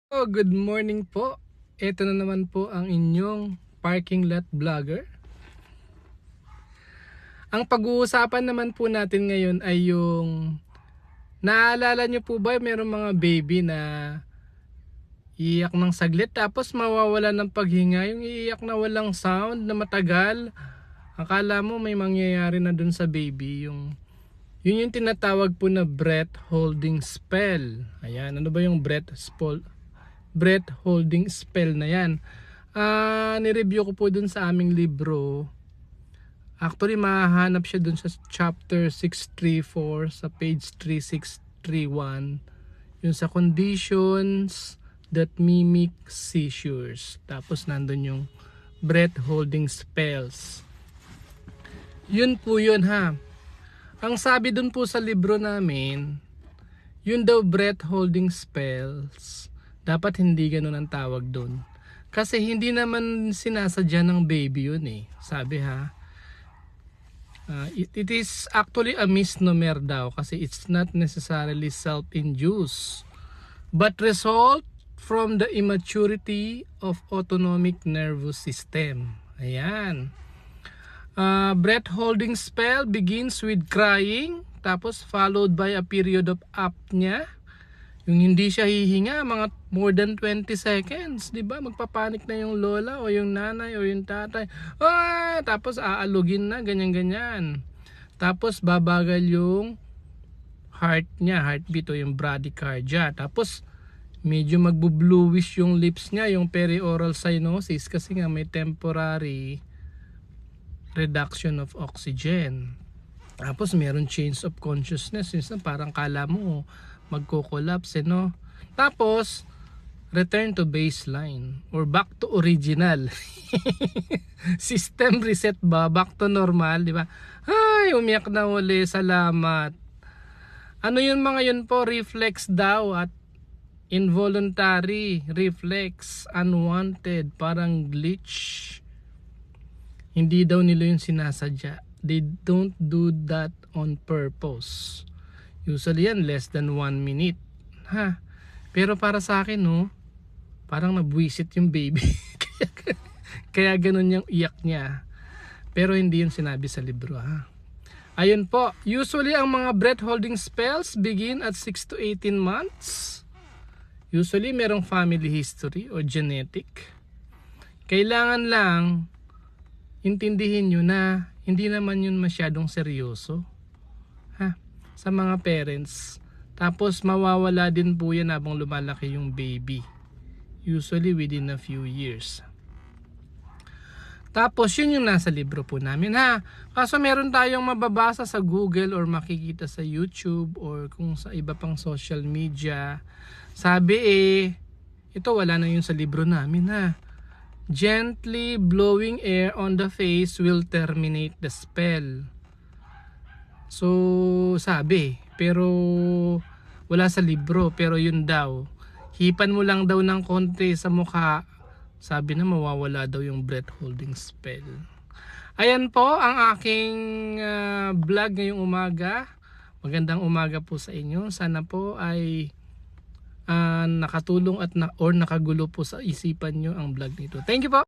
Good morning po. Ito na naman po ang inyong parking lot vlogger. Ang pag-uusapan naman po natin ngayon ay yung naalala nyo po ba mayroong mga baby na iiyak ng saglit tapos mawawala ng paghinga, yung iiyak na walang sound na matagal. Akala mo may mangyayari na dun sa baby, yun yung tinatawag po na breath holding spell. Ayan, ano ba yung breath holding spell na yan? Nireview ko po dun sa aming libro. Actually, mahahanap siya dun sa chapter 634 sa page 3631. Yung sa conditions that mimic seizures. Tapos nandun yung breath holding spells. Yun po yun ha. Ang sabi dun po sa libro namin, yun daw breath holding spells, dapat hindi ganun ang tawag dun. Kasi hindi naman sinasadya ng baby yun eh. Sabi ha. It is actually a misnomer daw kasi it's not necessarily self-induced but result from the immaturity of autonomic nervous system. Ayan. Breath holding spell begins with crying, tapos followed by a period of apnea. Yung hindi siya hihinga, mga more than 20 seconds, di ba? Magpapanik na yung lola o yung nanay o yung tatay. Tapos aalugin na, ganyan-ganyan. Tapos babagal yung heart niya, heartbeat o yung bradycardia. Tapos medyo magbo-bluish yung lips niya, yung perioral cyanosis kasi nga may temporary reduction of oxygen. Tapos meron change of consciousness, parang kala mo magko-collapse, no? Tapos return to baseline or back to original. System reset ba? Back to normal, di ba? Ay, umiyak na uli, salamat. Ano yun mga yun po? Reflex daw at involuntary reflex, unwanted, parang glitch. Hindi daw nila yung sinasadya. They don't do that on purpose. Usually yan less than 1 minute. Ha? Pero para sa akin, no, parang nabwisit yung baby. kaya ganun yung iyak niya. Pero hindi yun sinabi sa libro, ha. Ayun po, usually ang mga breath holding spells begin at 6 to 18 months. Usually merong family history o genetic. Kailangan lang intindihin nyo na hindi naman yun masyadong seryoso, ha, sa mga parents. Tapos mawawala din po yan habang lumalaki yung baby, usually within a few years. Tapos yun yung nasa libro po namin, ha. Kaso meron tayong mababasa sa Google or makikita sa YouTube or kung sa iba pang social media. Sabi ito wala na yun sa libro namin, ha. Gently blowing air on the face will terminate the spell. So sabi, pero wala sa libro, pero yun daw. Hipan mo lang daw ng konti sa mukha, sabi na mawawala daw yung breath holding spell. Ayan po ang aking vlog ngayong umaga. Magandang umaga po sa inyo. Sana po ay nakatulong at or nakagulo po sa isipan nyo ang vlog nito. Thank you po.